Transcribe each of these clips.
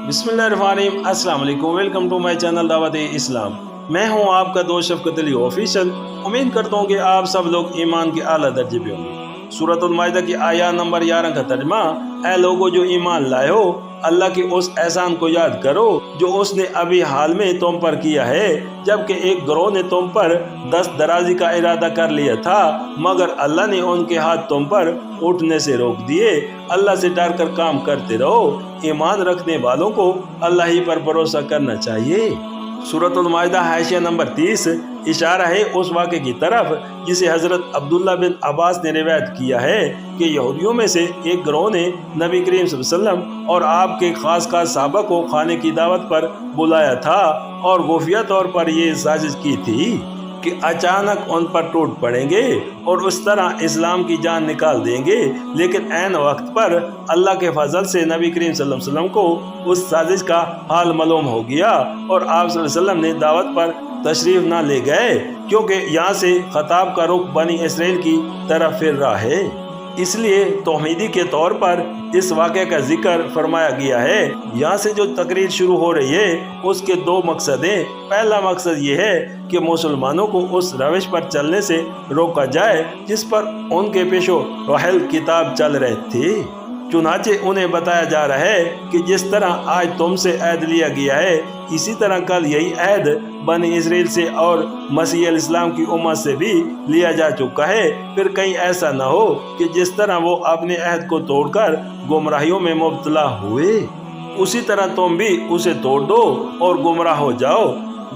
बिस्मिल्लाहिर्रहमानिर्रहीम, अस्सलाम वालेकुम। वेलकम टू माय चैनल दावत इस्लाम। मैं हूं आपका दोस्त शफकत अली ऑफिशियल। उम्मीद करता हूं कि आप सब लोग ईमान के आला दर्जे पे होंगे। सूरतुल माइदा की आया नंबर 11 का तर्जमा, ऐ लोगो जो ईमान लाए हो, अल्लाह के उस एहसान को याद करो जो उसने अभी हाल में तुम पर किया है, जबकि एक गिरोह ने तुम पर दस्त दराजी का इरादा कर लिया था, मगर अल्लाह ने उनके हाथ तुम पर उठने से रोक दिए। अल्लाह से डर कर काम करते रहो। ईमान रखने वालों को अल्लाह ही पर भरोसा करना चाहिए। सूरतुल माइदा हाशिया नंबर 30 इशारा है उस वाक़े की तरफ जिसे हज़रत अब्दुल्ला बिन अब्बास ने रिवायत किया है कि यहूदियों में से एक गिरोह ने नबी करीम सल्लल्लाहु अलैहि वसल्लम और आपके खास सहाबा को खाने की दावत पर बुलाया था और खुफिया तौर पर ये साजिश की थी कि अचानक उन पर टूट पड़ेंगे और उस तरह इस्लाम की जान निकाल देंगे। लेकिन ऐन वक्त पर अल्लाह के फजल से नबी करीम सल्लल्लाहु अलैहि वसल्लम को उस साजिश का हाल मालूम हो गया और आप सल्लल्लाहु अलैहि वसल्लम ने दावत पर तशरीफ ना ले गए, क्योंकि यहाँ से खताब का रुख बनी इसराइल की तरफ फिर रहा है। इसलिए तौहीदी के तौर पर इस वाक़े का जिक्र फरमाया गया है। यहाँ से जो तकरीर शुरू हो रही है उसके दो मकसद हैं। पहला मकसद ये है कि मुसलमानों को उस रविश पर चलने से रोका जाए जिस पर उनके पेशो रहल किताब चल रहे थे। चुनाचे उन्हें बताया जा रहा है कि जिस तरह आज तुमसे अहद लिया गया है, इसी तरह कल यही अहद बनी इसराइल से और मसीह इस्लाम की उम्मत से भी लिया जा चुका है। फिर कहीं ऐसा न हो कि जिस तरह वो अपने अहद को तोड़कर गुमराहियों में मुब्तला हुए, उसी तरह तुम भी उसे तोड़ दो और गुमराह हो जाओ।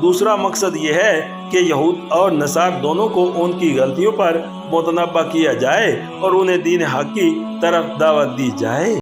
दूसरा मकसद ये है कि यहूद और नसार दोनों को उनकी गलतियों पर मुतनब्बा किया जाए और उन्हें दीन हक की तरफ दावत दी जाए।